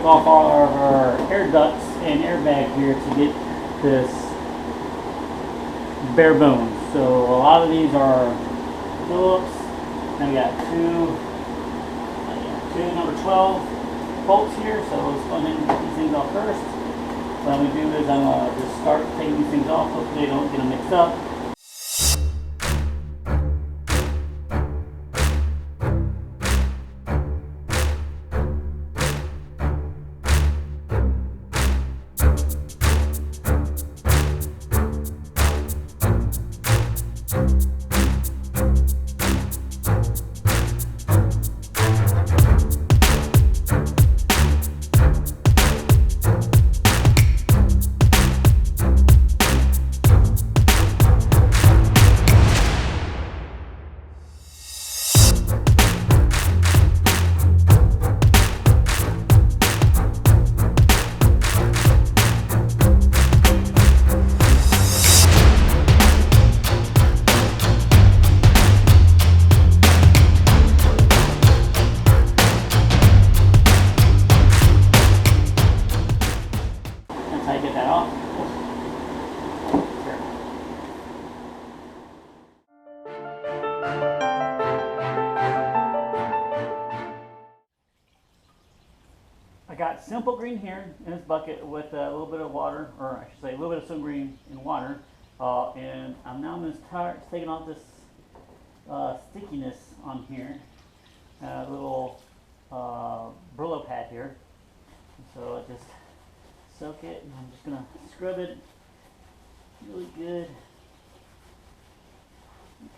off all of our air ducts and airbag here to get this bare bones. So a lot of these are Phillips. And we got two number 12 bolts here. So let's go ahead and get these things off first. What I'm going to do is I'm going to just start taking these things off. Hopefully they don't get them mixed up. I got simple green here in this bucket with a little bit of water, or I should say a little bit of simple green in water, and I'm now going to start taking off this stickiness on here, little Brillo pad here. So I just soak it, and I'm just going to scrub it really good.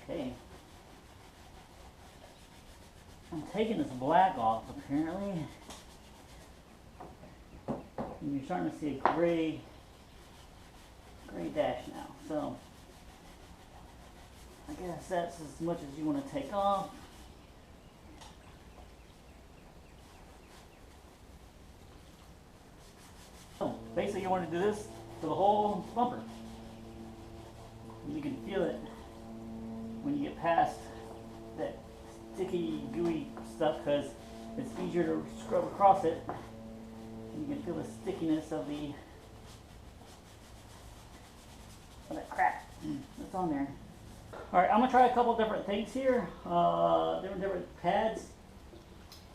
Okay. I'm taking this black off apparently. And you're starting to see a gray dash now. So I guess that's as much as you want to take off. So basically you want to do this to the whole bumper. And you can feel it when you get past that sticky, gooey stuff because it's easier to scrub across it. You can feel the stickiness of that crap that's on there. Alright, I'm going to try a couple different things here, different pads.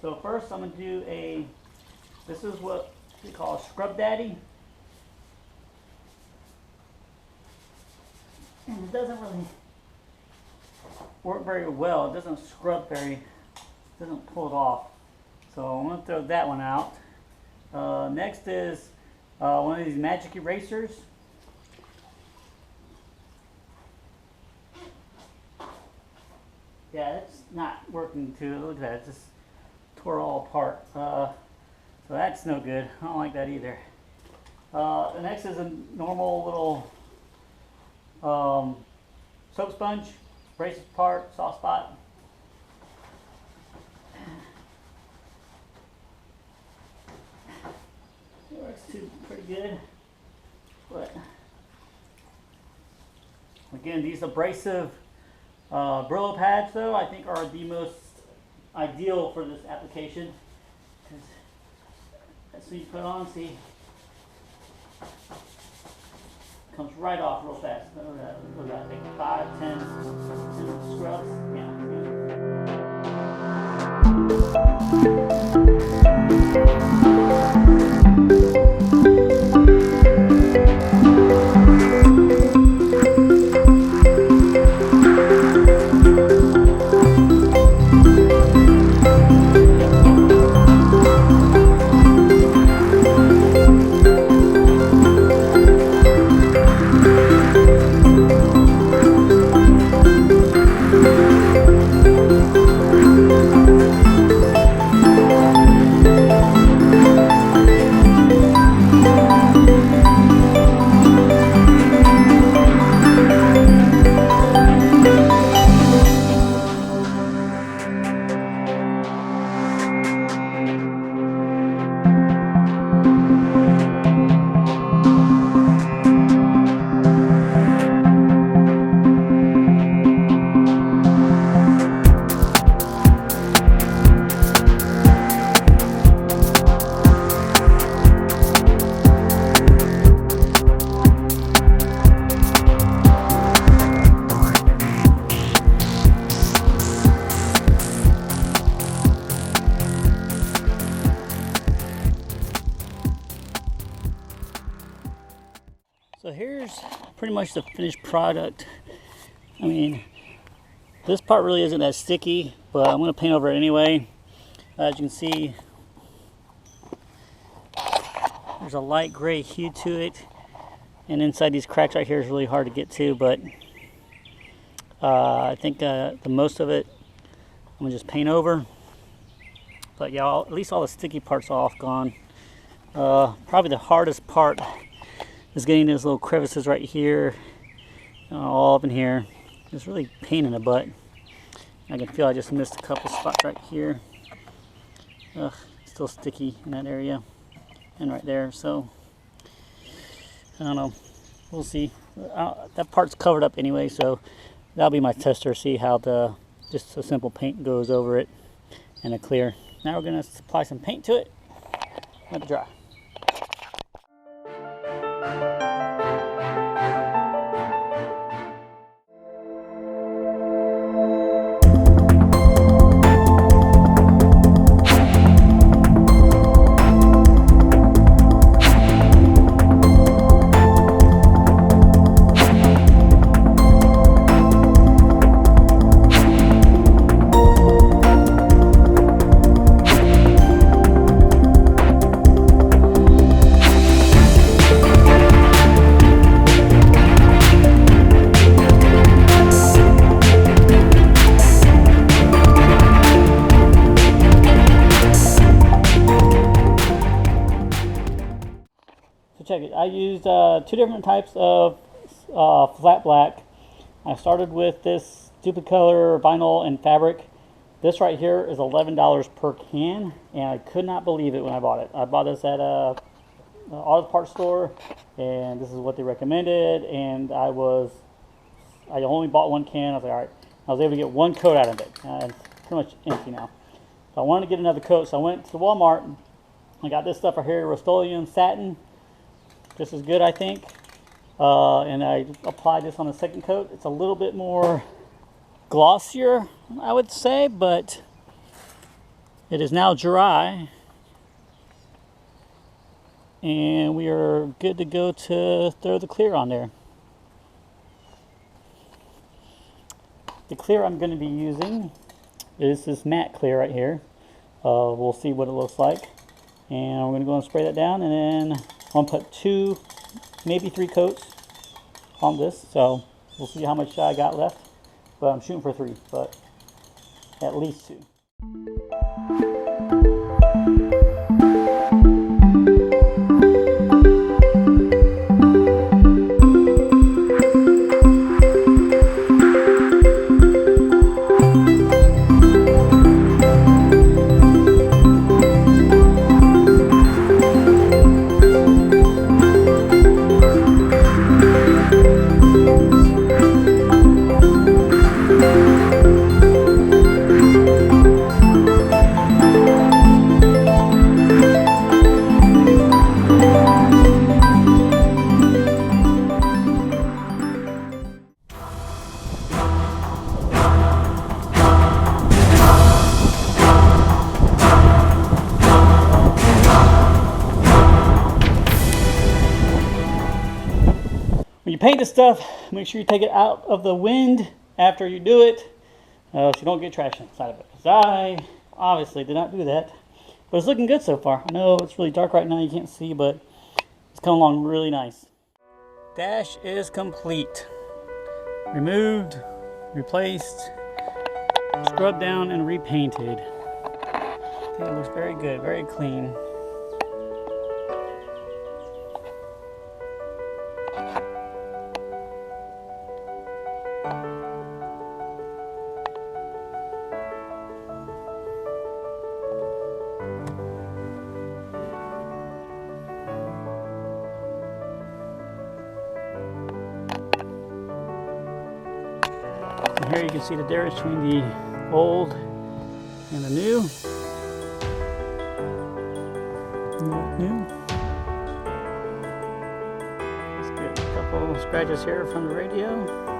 So first I'm going to do this is what we call a Scrub Daddy. And it doesn't really work very well. It doesn't scrub doesn't pull it off. So I'm going to throw that one out. Next is one of these magic erasers. Yeah, it's not working too. Look at that, it just tore all apart. So that's no good. I don't like that either. The next is a normal little soap sponge, braces apart, soft spot. It works pretty good, but again, these abrasive Brillo pads, though, I think are the most ideal for this application. That's what you put on. See, comes right off real fast. Look at that. Take 5, 10 scrubs. Yeah. So here's pretty much the finished product. I mean, this part really isn't that sticky, but I'm going to paint over it anyway. As you can see, there's a light gray hue to it, and inside these cracks right here is really hard to get to, but I think the most of it I'm going to just paint over. But yeah, at least all the sticky parts are off gone. Probably the hardest part is getting those little crevices right here, all up in here. It's really a pain in the butt. I can feel I just missed a couple spots right here. Still sticky in that area and right there. So I don't know. We'll see. That part's covered up anyway, so that'll be my tester. See how just a simple paint goes over it and a clear. Now we're gonna apply some paint to it. Let it dry. Check it. I used 2 different types of flat black. I started with this Duplicolor vinyl and fabric. This right here is $11 per can, and I could not believe it when I bought it. I bought this at a auto parts store, and this is what they recommended. And I only bought 1 can. I was like, all right. I was able to get 1 coat out of it. It's pretty much empty now. So I wanted to get another coat, so I went to Walmart. I got this stuff right here, Rust-Oleum Satin. This is good, I think. And I applied this on the second coat. It's a little bit more glossier, I would say, but it is now dry. And we are good to go to throw the clear on there. The clear I'm going to be using is this matte clear right here. We'll see what it looks like. And we're going to go and spray that down, and then I'm going to put 2, maybe 3 coats on this. So we'll see how much I got left. But I'm shooting for 3, but at least 2. When you paint this stuff, make sure you take it out of the wind after you do it, so you don't get trash inside of it. Because I obviously did not do that, but it's looking good so far. I know it's really dark right now, you can't see, but it's coming along really nice. Dash is complete. Removed, replaced, scrubbed down, and repainted. I think it looks very good, very clean. And here you can see the difference between the old and the new. New. That's good. A couple scratches here from the radio.